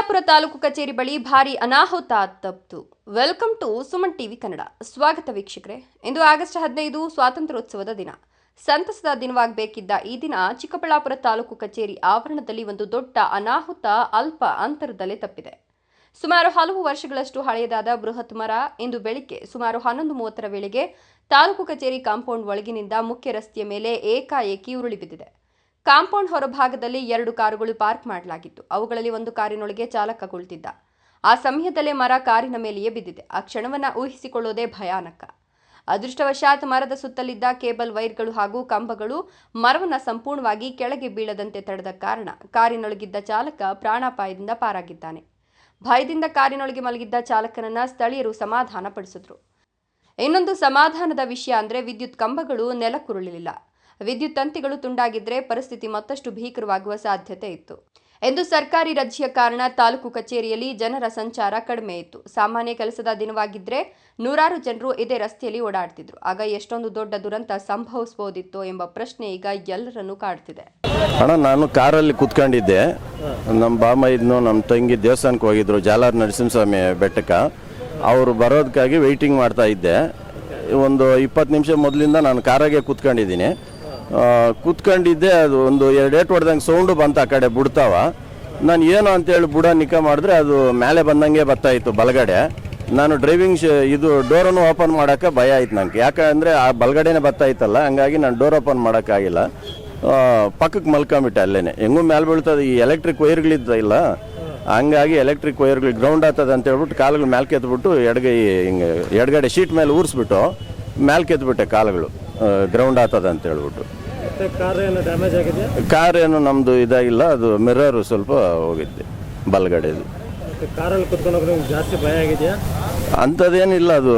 ಚಿಕ್ಕಬಳ್ಳಾಪುರ ತಾಲೂಕು ಕಚೇರಿ ಬಳಿ ಭಾರಿ ಅನಾಹುತ ತಪ್ಪಿತು. Welcome to Suman TV Kannada. ಸ್ವಾಗತ ವೀಕ್ಷಕರೇ. ಇಂದು ಆಗಸ್ಟ್ 15 ಸ್ವಾತಂತ್ರ್ಯೋತ್ಸವದ ದಿನ. ಸಂತಸದ ದಿನವಾಗಬೇಕಿದ್ದ ಈ ದಿನ ಚಿಕ್ಕಬಳ್ಳಾಪುರ ತಾಲೂಕು ಕಚೇರಿ ಆವರಣದಲ್ಲಿ ಒಂದು ದೊಡ್ಡ ಅನಾಹುತ ಅಲ್ಪ ಅಂತರದಲ್ಲೇ ತಪ್ಪಿದೆ. ಸುಮಾರು ಹಲವು ವರ್ಷಗಳಷ್ಟು ಹಳೆಯದಾದ ಬೃಹತ್ ಮರ ಇಂದು ಬೆಳಿಗ್ಗೆ ಸುಮಾರು 11:30 ವೇಳೆಗೆ ತಾಲೂಕು ಕಚೇರಿ ಕಾಂಪೌಂಡ್ ಒಳಗಿನಿಂದ ಮುಖ್ಯ ರಸ್ತೆಯ ಮೇಲೆ ಏಕಾಏಕಿ ಉರುಳಿ ಬಿದ್ದಿದೆ. ಕಾಂಪೌಂಡ್ ಹೊರಭಾಗದಲ್ಲಿ 2 ಕಾರುಗಳು ಪಾರ್ಕ್ ಮಾಡಲಾಗಿತ್ತು. ಅವುಗಳಲ್ಲಿ ಒಂದು ಕಾರಿನೊಳಗೆ ಚಾಲಕ ಕುಳಿತಿದ್ದ. ಆ ಸಮಯದಲ್ಲೇ ಮರ ಕಾರಿನ ಮೇಲೆಯೇ ಬಿದ್ದಿದೆ. ಆ ಕ್ಷಣವನ್ನ ಊಹಿಸಿಕೊಳ್ಳೋದೇ ಭಯಾನಕ. ಅದೃಷ್ಟವಶಾತ್ ಮರದ ಸುತ್ತಲಿದ್ದ ಕೇಬಲ್ ವೈರ್ಗಳು ಹಾಗೂ ಕಂಬಗಳು ಮರವನ್ನ ಸಂಪೂರ್ಣವಾಗಿ ಕೆಳಗೆ ಬೀಳದಂತೆ ತಡೆದ ಕಾರಣ ಕಾರಿನೊಳಗಿದ್ದ ಚಾಲಕ ಪ್ರಾಣಾಪಾಯದಿಂದ ಪಾರಾಗಿದ್ದಾನೆ. ಭಯದಿಂದ ಕಾರಿನೊಳಗೆ ಮಲಗಿದ್ದ ಚಾಲಕನನ್ನ ಸ್ಥಳೀಯರು ಸಮಾಧಾನ ಪಡಿಸಿದ್ರು. ಇನ್ನೊಂದು ಸಮಾಧಾನದ ವಿಷಯ ಅಂದ್ರೆ ವಿದ್ಯುತ್ ಕಂಬಗಳು ನೆಲಕ್ಕುರುಳಿಲ್ಲ. ವಿದ್ಯುತ್ ತಂತಿಗಳು ತುಂಡಾಗಿದ್ರೆ ಪರಿಸ್ಥಿತಿ ಮತ್ತಷ್ಟು ಭೀಕರವಾಗುವ ಸಾಧ್ಯತೆ ಇತ್ತು ಎಂದು ಸರ್ಕಾರಿ ರಜೆಯ ಕಾರಣ ತಾಲೂಕು ಕಚೇರಿಯಲ್ಲಿ ಜನರ ಸಂಚಾರ ಕಡಿಮೆ ಇತ್ತು. ಸಾಮಾನ್ಯ ಕೆಲಸದ ದಿನವಾಗಿದ್ರೆ ನೂರಾರು ಜನರು ಇದೇ ರಸ್ತೆಯಲ್ಲಿ ಓಡಾಡ್ತಿದ್ರು. ಆಗ ಎಷ್ಟೊಂದು ದೊಡ್ಡ ದುರಂತ ಸಂಭವಿಸಬಹುದಿತ್ತು ಎಂಬ ಪ್ರಶ್ನೆ ಈಗ ಎಲ್ಲರನ್ನೂ ಕಾಡ್ತಿದೆ. ನಾನು ಕಾರಲ್ಲಿ ಕೂತ್ಕೊಂಡಿದ್ದೆ. ನಮ್ಮ ಬಾಮೈದ್ನು ನಮ್ಮ ತಂಗಿ ದೇವಸ್ಥಾನಕ್ಕೆ ಹೋಗಿದ್ರು, ಜಾಲಾರ್ ನರಸಿಂಹಸ್ವಾಮಿ ಬೆಟ್ಟಕ್ಕೆ. ಅವರು ಬರೋದಕ್ಕಾಗಿ ವೆಯ್ಟಿಂಗ್ ಮಾಡ್ತಾ ಇದ್ದೆ. ಒಂದು 20 ನಿಮಿಷ ಮೊದಲಿಂದ ನಾನು ಕಾರಾಗೆ ಕೂತ್ಕೊಂಡಿದ್ದೀನಿ. ಕೂತ್ಕೊಂಡಿದ್ದೆ. ಅದು ಒಂದು 2 ಏಟು ಹೊಡೆದಂಗೆ ಸೌಂಡು ಬಂತು ಆ ಕಡೆ ಬಿಡ್ತಾವ. ನಾನು ಏನು ಅಂತೇಳಿ ಬುಡ ನಿಕ ಮಾಡಿದ್ರೆ ಅದು ಮೇಲೆ ಬಂದಂಗೆ ಬರ್ತಾಯಿತ್ತು ಬಲಗಡೆ. ನಾನು ಡ್ರೈವಿಂಗ್ ಇದು ಡೋರನ್ನು ಓಪನ್ ಮಾಡೋಕ್ಕೆ ಭಯ ಆಯ್ತು ನನಗೆ. ಯಾಕಂದರೆ ಆ ಬಲಗಡೆನೇ ಬರ್ತಾಯಿತ್ತಲ್ಲ, ಹಂಗಾಗಿ ನಾನು ಡೋರ್ ಓಪನ್ ಮಾಡೋಕ್ಕಾಗಿಲ್ಲ. ಪಕ್ಕಕ್ಕೆ ಮಲ್ಕೊಂಬಿಟ್ಟೆ ಅಲ್ಲೇ. ಹೆಂಗೂ ಮೇಲೆ ಬೀಳ್ತದೆ, ಈ ಎಲೆಕ್ಟ್ರಿಕ್ ವೈರ್ಗಳಿದ್ದ ಇಲ್ಲ, ಹಂಗಾಗಿ ಎಲೆಕ್ಟ್ರಿಕ್ ವೈರ್ಗಳು ಗ್ರೌಂಡ್ ಆಗ್ತದೆ ಅಂತ ಹೇಳ್ಬಿಟ್ಟು ಕಾಲುಗಳು ಮೇಲೆ ಕೆತ್ಬಿಟ್ಟು ಹಿಂಗೆ ಎಡಗಡೆ ಶೀಟ್ ಮೇಲೆ ಊರಿಸ್ಬಿಟ್ಟು ಮೇಲೆ ಕೆತ್ಬಿಟ್ಟೆ ಕಾಲುಗಳು, ಗ್ರೌಂಡ್ ಆಗ್ತದೆ ಅಂತ ಹೇಳ್ಬಿಟ್ಟು. ಕಾರ್ ಏನು ನಮ್ಮದು ಇದಾಗಿಲ್ಲ, ಅದು ಮಿರರ್ ಸ್ವಲ್ಪ ಹೋಗಿದ್ದೆ ಬಲಗಡೆದು. ಕಾರಲ್ಲಿ ಕುತ್ಕೊಂಡು ಜಾಸ್ತಿ ಭಯ ಆಗಿದೆಯಾ? ಅಂಥದ್ದೇನಿಲ್ಲ, ಅದು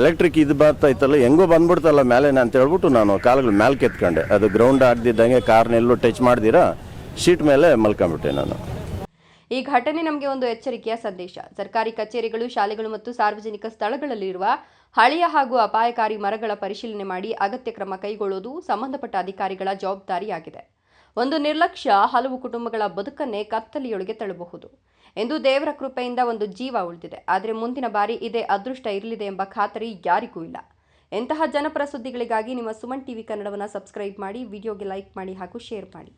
ಎಲೆಕ್ಟ್ರಿಕ್ ಇದು ಬರ್ತಾಯಿತ್ತಲ್ಲ, ಹೆಂಗೋ ಬಂದ್ಬಿಡ್ತಲ್ಲ ಮೇಲೆ ಅಂತ ಹೇಳ್ಬಿಟ್ಟು ನಾನು ಕಾಲುಗಳು ಮೇಲೆ ಕೆತ್ಕೊಂಡೆ. ಅದು ಗ್ರೌಂಡ್ ಆಗದಿದ್ದಂಗೆ ಕಾರ್ನೆಲ್ಲೂ ಟಚ್ ಮಾಡ್ದಿರಾ ಶೀಟ್ ಮೇಲೆ ಮಲ್ಕೊಂಡ್ಬಿಟ್ಟೆ ನಾನು. ಈ ಘಟನೆ ನಮಗೆ ಒಂದು ಎಚ್ಚರಿಕೆಯ ಸಂದೇಶ. ಸರ್ಕಾರಿ ಕಚೇರಿಗಳು, ಶಾಲೆಗಳು ಮತ್ತು ಸಾರ್ವಜನಿಕ ಸ್ಥಳಗಳಲ್ಲಿರುವ ಹಳೆಯ ಹಾಗೂ ಅಪಾಯಕಾರಿ ಮರಗಳ ಪರಿಶೀಲನೆ ಮಾಡಿ ಅಗತ್ಯ ಕ್ರಮ ಕೈಗೊಳ್ಳುವುದು ಸಂಬಂಧಪಟ್ಟ ಅಧಿಕಾರಿಗಳ ಜವಾಬ್ದಾರಿಯಾಗಿದೆ. ಒಂದು ನಿರ್ಲಕ್ಷ್ಯ ಹಲವು ಕುಟುಂಬಗಳ ಬದುಕನ್ನೇ ಕತ್ತಲೆಯೊಳಗೆ ತಳ್ಳಬಹುದು. ಎಂದು ದೇವರ ಕೃಪೆಯಿಂದ ಒಂದು ಜೀವ ಉಳಿದಿದೆ. ಆದರೆ ಮುಂದಿನ ಬಾರಿ ಇದೇ ಅದೃಷ್ಟ ಇರಲಿದೆ ಎಂಬ ಖಾತರಿ ಯಾರಿಗೂ ಇಲ್ಲ. ಇಂತಹ ಜನಪರ ಸುದ್ದಿಗಳಿಗಾಗಿ ನಿಮ್ಮ ಸುಮನ್ ಟಿವಿ ಕನ್ನಡವನ್ನು ಸಬ್ಸ್ಕ್ರೈಬ್ ಮಾಡಿ, ವಿಡಿಯೋಗೆ ಲೈಕ್ ಮಾಡಿ ಹಾಗೂ ಶೇರ್ ಮಾಡಿ.